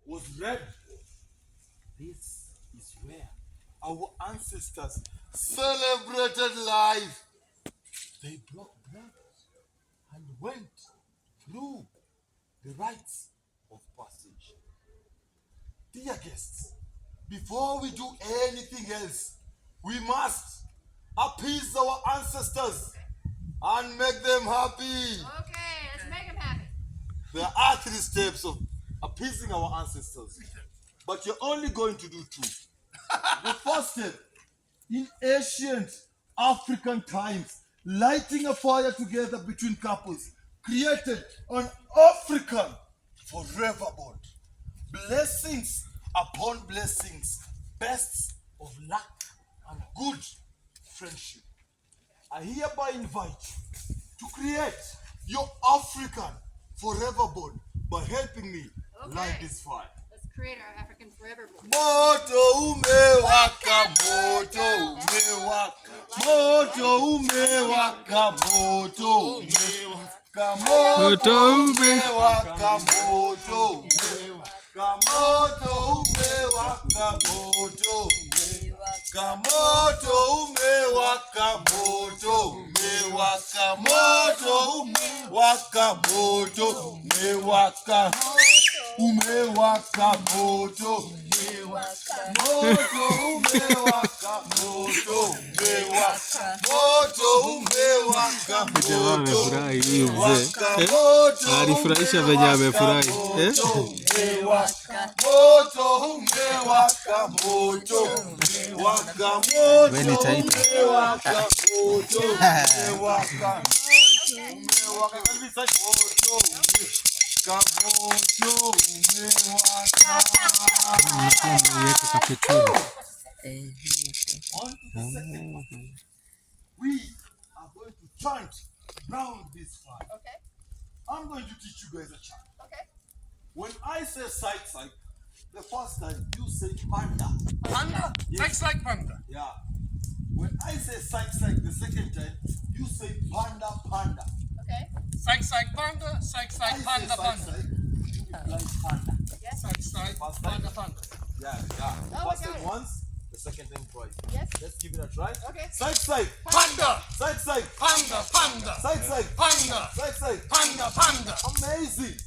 was red. This is where our ancestors celebrated life. They broke bread and went through the rites of passage. Dear guests, before we do anything else, we must appease our ancestors and make them happy. Okay, let's make them happy. There are 3 steps of appeasing our ancestors, but you're only going to do 2. The first step, in ancient African times, lighting a fire together between couples created an African forever bond. Blessings upon blessings, best of luck and good friendship. I hereby invite you to create your African forever bond by helping me light this fire. Let's create our African forever bond. Moto umewaka, moto umewaka, moto umewaka, moto umewaka, moto umewaka, moto umewaka, moto umewaka, moto umewaka, moto umewaka, moto umewaka, moto umewaka, moto umewaka, umewaka, moto umewaka, moto umewaka, moto umewaka, moto umewaka, Jamaa amefurahi huyu mzee. moto Alifurahisha venye amefurahi. umewaka, moto umewaka, moto umewaka, moto Wewe Taita. umewaka, moto umewaka, umewaka kabisa, moto moto umewaka. Mweke kapetoni. On to the second part. We are going to chant round this fire. Okay. I'm going to teach you guys a chant. Okay. When I say sight, the first time you say panda. Panda? Yes. Like panda. Yeah. When I say sight, the second time you say panda. Okay. Psych, panda, I psych, say panda, panda. sight, you imply panda. Yes. Psych, First panda, time. panda. Yeah. Oh, First I got time it. once, the second time twice. Yes. Let's give it a try. Okay. Sight. Panda, Sight. panda, panda. Sight. Panda, Sight. panda, panda. Amazing.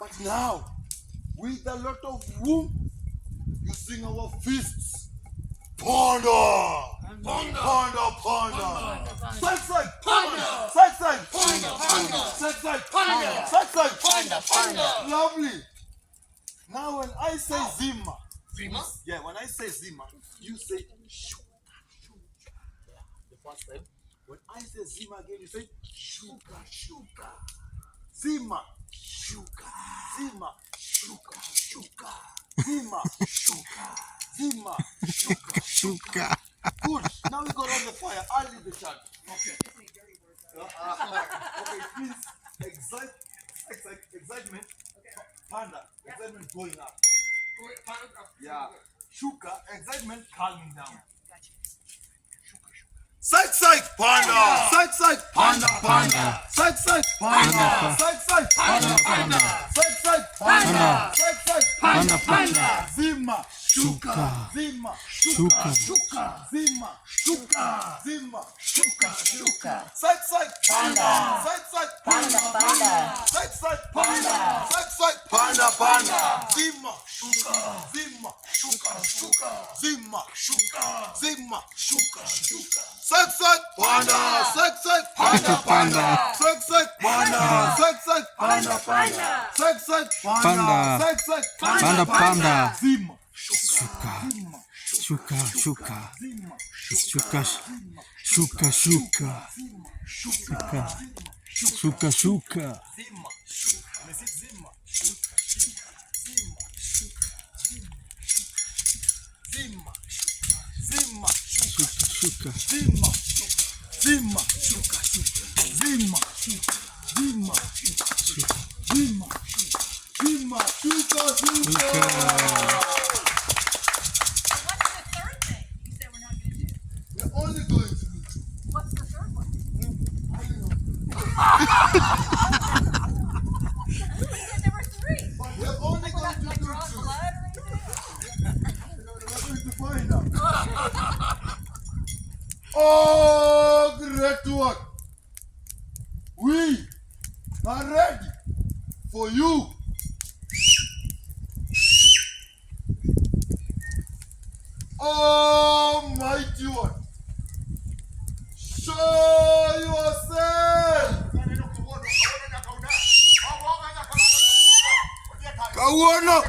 But now, with a lot of room, you sing our fists. Panda. Panda, Sight. Panda. Sight. Panda. Sight. Panda. Lovely. Now when I say Zima, Zima? yeah, when I say Zima, you say shuka. Yeah, the first time. When I say Zima again, you say shuka. Zima, shuka. Zima, shuka. Zima, Shuka. Good. Now we got on the fire. I'll lead the chant. Okay. Okay, please. Excitement. Panda. Excitement going up. Yeah. Shuka. Excitement calming down. Sight, panda. Sight, panda. Sight, panda. Sight, panda. Panda, panda. Zima, Shuka. Zima, Shuka. Zima, Zima, Sight, panda. Sight, panda. Sight, panda. Zima, Zima, Zima, Sight, panda. Sight, Panda, panda. Sight, panda. Sight, panda. Panda, panda. Zima, Shuka. Shuka. Zima, Shuka. Shuka. Zima. Is it Zima? Shuka. What's the third thing you said we're not going to do? We're only going to do 2. What's the third one? I don't know. You said there Oh, great work. We are ready for you. Almighty one, show yourself. Kawuono.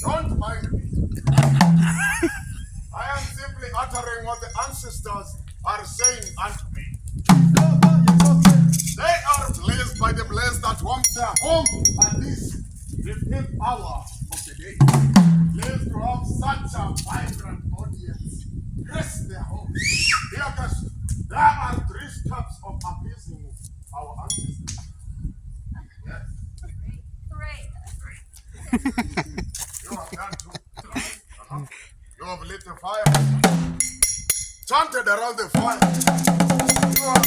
Don't mind me. I am simply uttering what the ancestors are saying unto me. They are blessed by the blessed that warms their home at this 15th hour of the day. Blessed to have such a vibrant audience. Grace their home. Dear guests, there are 3 steps of appeasing our ancestors. Yes. 3. You have done too. You have lit the fire. Chanted around the fire. You have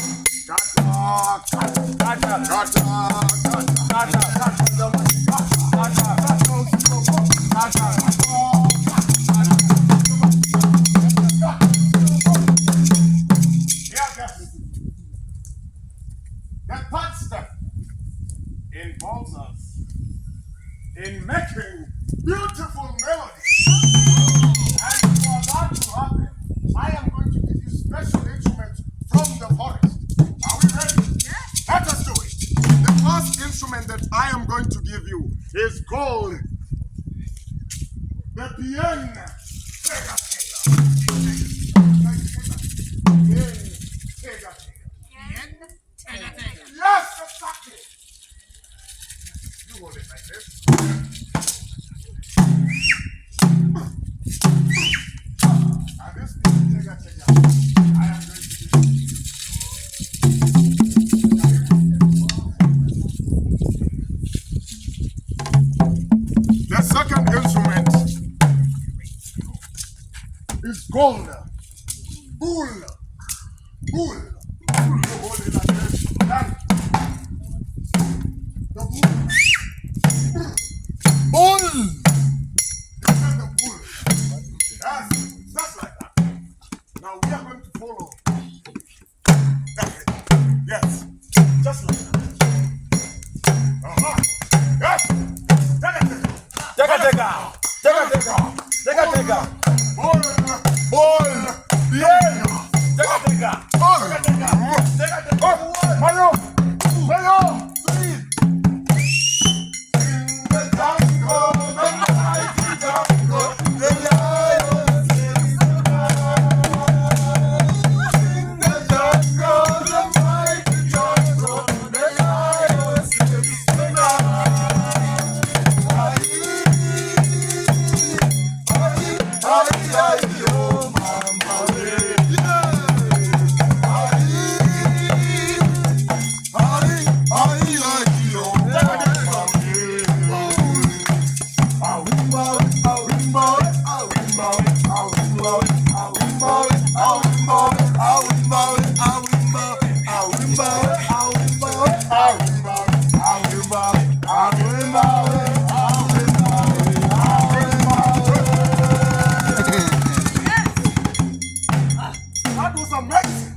the 3rd step involves us in making beautiful melodies. And for that to happen, I am going to give you special instruments from the forest. Are we ready? Yes. Let us do it. The first instrument that I am going to give you is called the piano. Yes, exactly. You hold it like this. And this is I am going to give you. The second instrument is called bull. Bull. You hold it like this. And the bull. Bull. You get the bull. Yes, just like that. Now we are going to follow that way. Yes, just like that. Yes. Teka. Bull. Bien. Teka. Mayo. 3. In the jungle, the mighty jungle, the lion is in the jungle, the mighty jungle, the lion is That was amazing.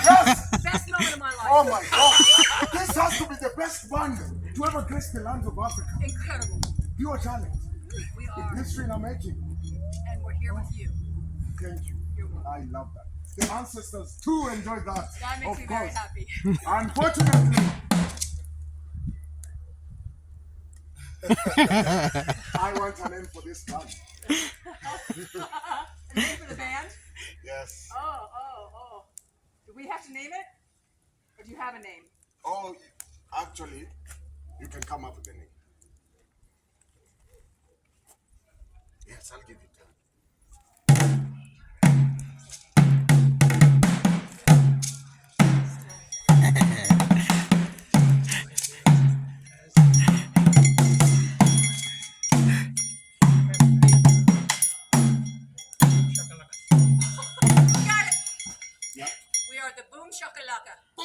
Yes. Best moment of my life. Oh my God. This has to be the best band to ever grace the lands of Africa. Incredible. Pure talent. We are. History in our making. And we're here with you. Thank you. You're welcome. I love that. The ancestors too enjoyed that. That makes of me course. very happy. Unfortunately, I want a name for this band. A name for the band? Yes. Oh. Do we have to name it? Or do you have a name? Oh, actually, you can come up with a name. Yes, I'll give you time.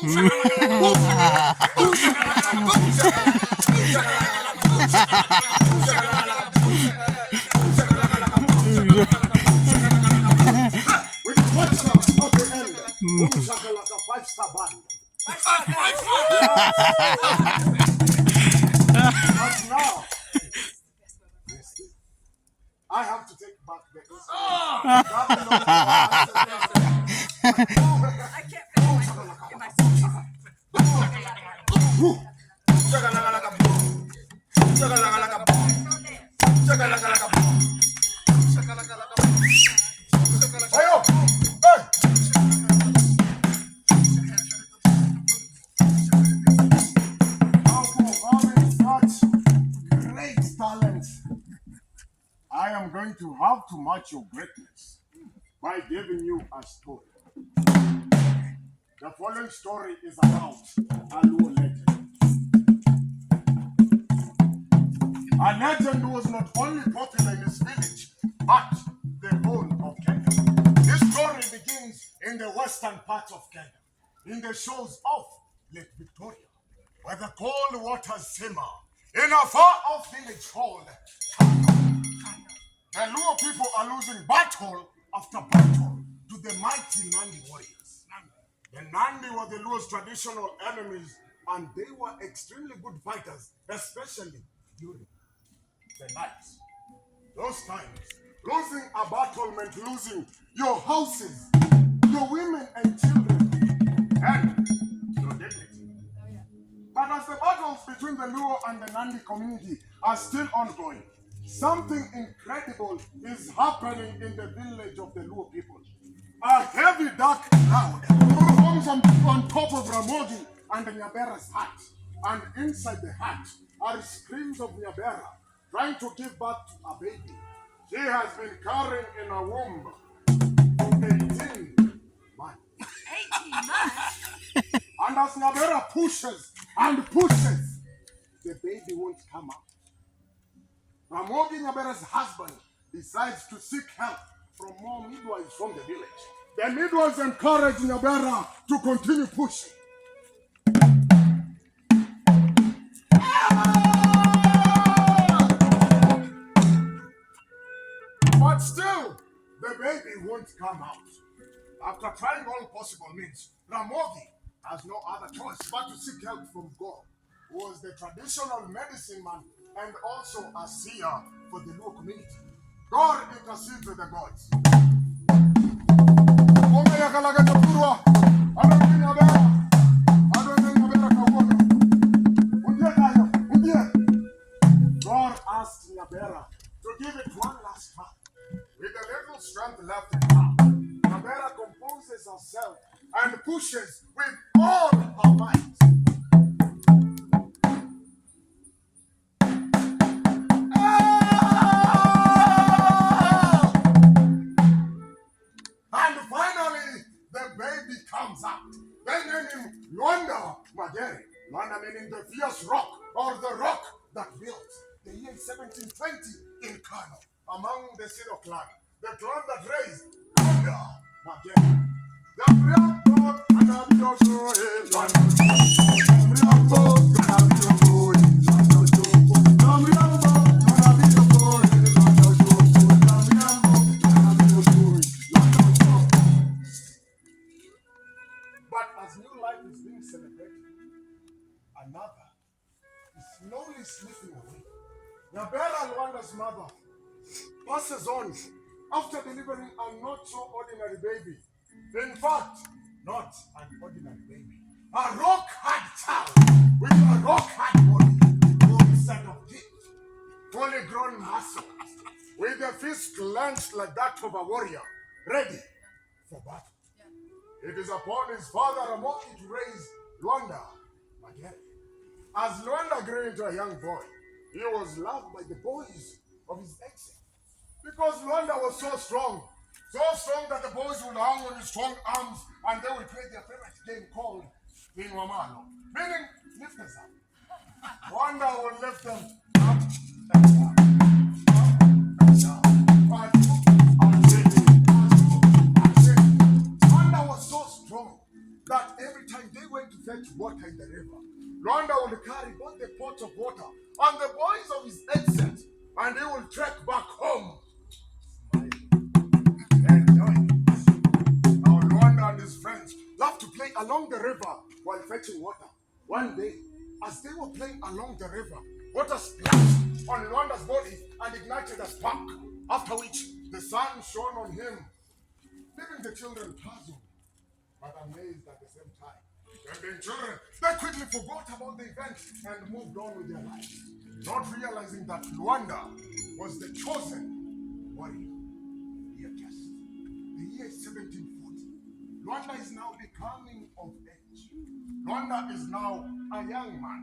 With what's up at the end? Boom shakalaka, 5-star band. But now, I have to take back the I can't feel my Ayo! Hey! Now for having such great talent, I am going to have to match your greatness by giving you a story. The following story is about a Luo legend. A legend who was not only popular in his village, but the whole of Kenya. This story begins in the western part of Kenya, in the shores of Lake Victoria, where the cold waters simmer in a far-off village called Kano. The Luo people are losing battle after battle to the mighty Nandi warriors. The Nandi were the Luo's traditional enemies, and they were extremely good fighters, especially during the night. Those times, losing a battle meant losing your houses, your women and children, and your dignity. But as the battles between the Luo and the Nandi community are still ongoing, something incredible is happening in the village of the Luo people. A heavy dark cloud forms on top of Ramogi and Nyabera's hut, and inside the hut are screams of Nyabera trying to give birth to a baby. She has been carrying in a womb for 18 months. 18 months? And as Nyabera pushes and pushes, the baby won't come out. Ramogi Nyabera's husband decides to seek help from more midwives from the village. The midwives encourage Nyabera to continue pushing. But still, the baby won't come out. After trying all possible means, Ramogi has no other choice but to seek help from God, who was the traditional medicine man and also a seer for the Luo community. God intercedes with the gods. God asked Nyabera to give it one last try. With the little strength left in her, Nyabera composes herself and pushes with all her might. And finally, the baby comes out. They name him Luanda Magere. Luanda meaning the fierce rock, or the rock that built. The year 1720 in Kano, among the Sido clan, the clan that raised Luanda Magere. The real God and the But as new life is being celebrated, another is slowly slipping away. Nyabera Luanda's mother passes on after delivering a not so ordinary baby. In fact, not an ordinary baby. A rock-hard child with a rock-hard body, full set of teeth, fully grown muscles, with a fist clenched like that of a warrior, ready for battle. It is upon his father Ramogi to raise Luanda Magere. As Luanda grew into a young boy, he was loved by the boys of his exile. Because Luanda was so strong that the boys would hang on his strong arms and they would play their favorite game called Minwamalo, meaning lift us up. Luanda would lift them up and down, up and down, Luanda was so strong that every time they went to eyes of his exit, and he will trek back home. Smiling. Enjoying it. Now Luanda and his friends loved to play along the river while fetching water. One day, as they were playing along the river, water splashed on Luanda's body and ignited a spark, after which the sun shone on him, leaving the children puzzled but amazed at the same time. And the children, they quickly forgot about the event and moved on with their lives, not realizing that Luanda was the chosen warrior. Dear guests, the year is 1740. Luanda is now becoming of age. Luanda is now a young man.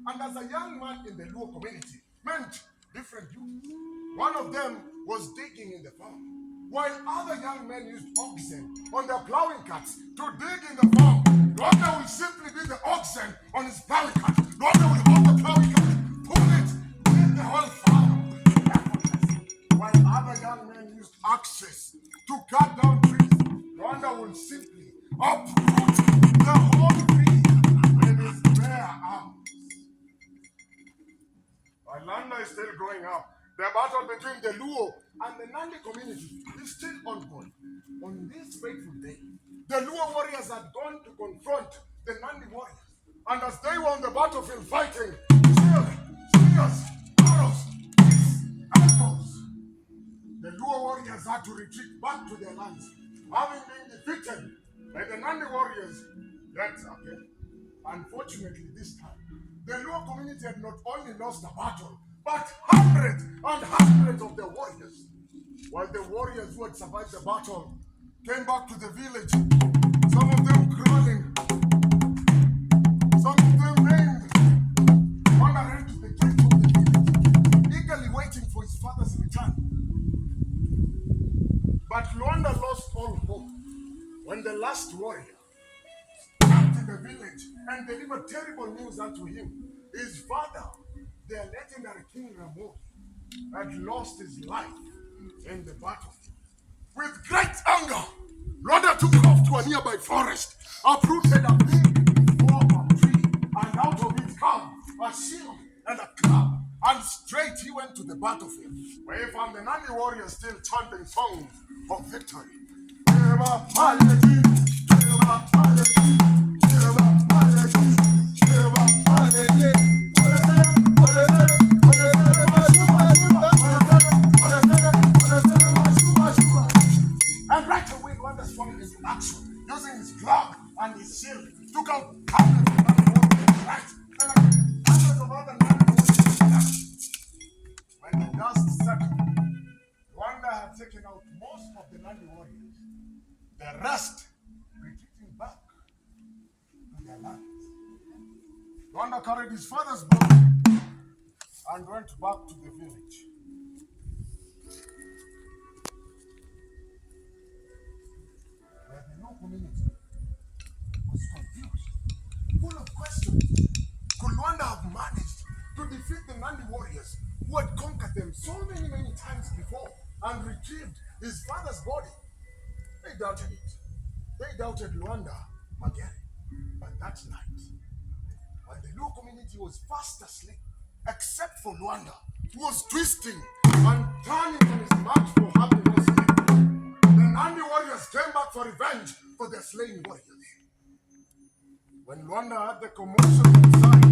And as a young man in the Luo community meant different youths. One of them was digging in the farm, while other young men used oxen on their plowing carts to dig in the farm. Luanda will simply be the oxen on his plowing cart. Luanda will hold the plowing cart, pull it, lead the whole farm effortlessly, while other young men used axes to cut down trees. Luanda will simply uproot the whole tree with his bare arms. While Luanda is still growing up, the battle between the Luo and the Nandi community is still ongoing. On this fateful day, the Luo warriors had gone to confront the Nandi warriors. And as they were on the battlefield fighting, spears, arrows, elbows, the Luo warriors had to retreat back to their lands, having been defeated by the Nandi warriors yet again. Unfortunately, this time, the Luo community had not only lost the battle, but hundreds and hundreds of their warriors. While the warriors who had survived the battle came back to the village, some of them crawling, some of them maimed. One ran to the gate of the village, eagerly waiting for his father's return. But Luanda lost all hope when the last warrior stopped in the village and delivered terrible news unto him. His father, the legendary King Ramon, had lost his life in the battle. With great anger, Luanda took off to a nearby forest, uprooted a big form tree, and out of it came a shield and a club, and straight he went to the battlefield, where he found the Nandi warriors still chanting songs of victory. And right away, Luanda swung his action, using his club and his shield, took out hundreds of Nandi warriors, right, and hundreds of other Nandi warriors. When the dust settled, Luanda had taken out most of the Nandi warriors. The rest retreating back to their lands. Luanda carried his father's body and went back to the village. Where the Luo community was confused, full of questions. Could Luanda have managed to defeat the Nandi warriors who had conquered them so many times before and retrieved his father's body? They doubted it. They doubted Luanda Magere. But that night, while the Luo community was fast asleep, except for Luanda, who was twisting and turning on his march for happiness, the Nandi warriors came back for revenge for their slain warriors. When Luanda had the commotion inside,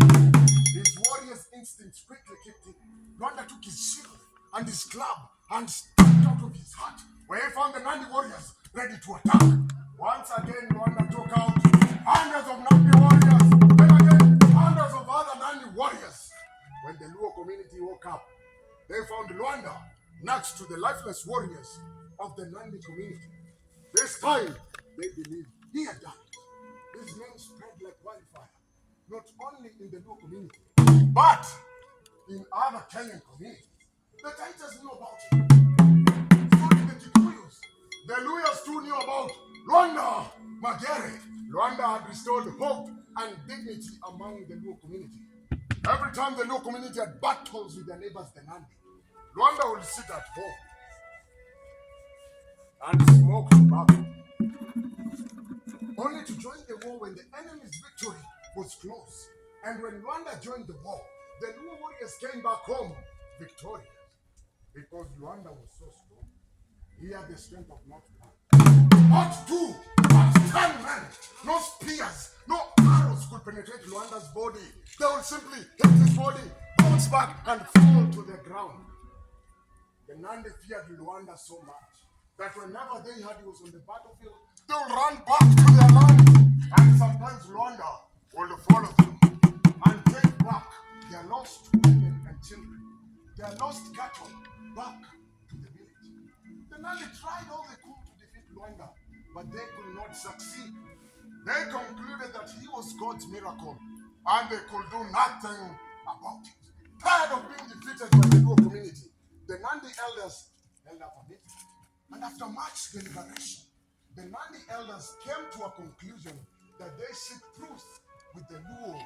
his warriors' instincts quickly kicked in. Luanda took his shield and his club and stepped out of his hut, where he found the Nandi warriors ready to attack. Once again, Luanda took out hundreds of Nandi warriors, then again, hundreds of other Nandi warriors. When the Luo community woke up, they found Luanda next to the lifeless warriors of the Nandi community. This time, they believed he had done it. His name spread like wildfire, not only in the Luo community, but in other Kenyan communities. The Taitas knew about it. So did the Kikuyus. The Luyas too knew about Luanda Magere. Luanda had restored hope and dignity among the Luo community. Every time the Luo community had battles with their neighbors, the Nandi, Luanda would sit at home and smoke tobacco, only to join the war when the enemy's victory was close. And when Luanda joined the war, the Luo warriors came back home victorious because Luanda was so strong. He had the strength of not one, not two, but 10 men. No spears, no arrows could penetrate Luanda's body. They would simply hit his body, bounce back, and fall to the ground. The Nandi feared Luanda so much that whenever they heard he was on the battlefield, they would run back to their land. And sometimes Luanda would follow them and take back their lost women and children, their lost cattle back to the village. The Nandi tried all they could to defeat Luanda, but they could not succeed. They concluded that he was God's miracle and they could do nothing about it. Tired of being defeated by the Luo community, the Nandi elders held up a meeting. And after much deliberation, the Nandi elders came to a conclusion that they seek truth with the Luo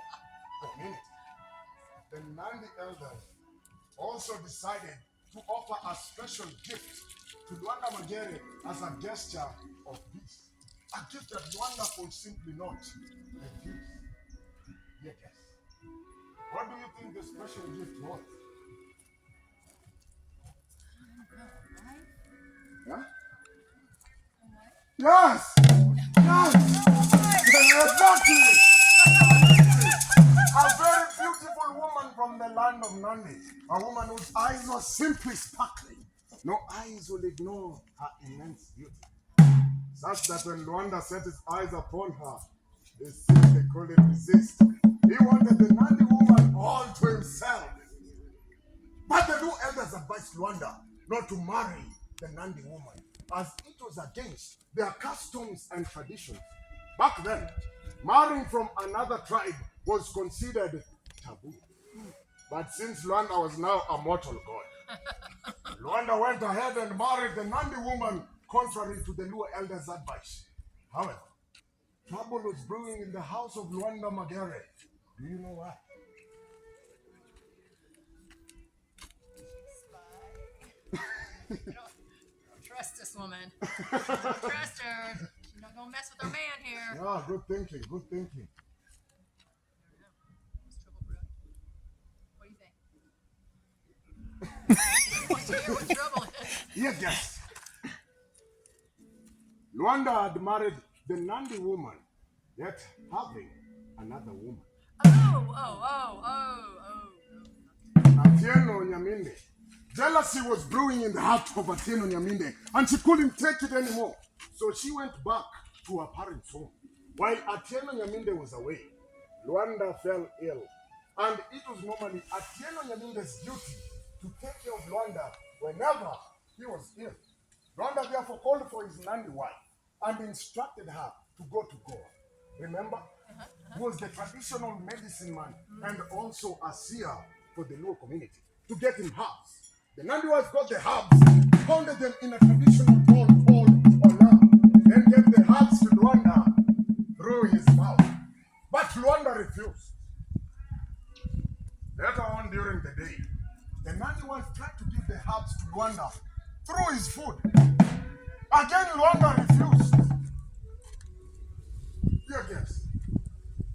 community. The Nandi elders also decided to offer a special gift to Luanda Magere as a gesture of peace. A gift that Luanda could simply not refuse. Yes. What do you think the special gift was? Yeah? Yes! Yes! Exactly! A very beautiful woman from the land of Nandi. A woman whose eyes were simply sparkling. No eyes will ignore her immense beauty. Such that when Luanda set his eyes upon her, he simply couldn't resist. He wanted the Nandi woman all to himself. But the Luo elders advised Luanda not to marry the Nandi woman, as it was against their customs and traditions. Back then, marrying from another tribe was considered taboo. But since Luanda was now a mortal god, Luanda went ahead and married the Nandi woman contrary to the Luo elders' advice. However, trouble was brewing in the house of Luanda Magere. Do you know why? Don't trust this woman. Don't trust her. She's not gonna mess with our man here. Yeah, good thinking, good thinking. What's trouble brewing? What do you think? What's here? What trouble is? Here, guess. Luanda had married the Nandi woman, yet having another woman. Atieno Nyaminde. Jealousy was brewing in the heart of Atieno Nyaminde, and she couldn't take it anymore. So she went back to her parents' home. While Atieno Nyaminde was away, Luanda fell ill. And it was normally Atieno Nyaminde's duty to take care of Luanda whenever he was ill. Luanda therefore called for his Nandi wife and instructed her to go to God. Remember? He was the traditional medicine man and also a seer for the Luo community to get him herbs. The Nandi wife got the herbs, pounded them in a traditional bowl called Ola, then gave the herbs to Luanda through his mouth. But Luanda refused. Later on during the day, the Nandi wife tried to give the herbs to Luanda through his food. Again, Luanda refused.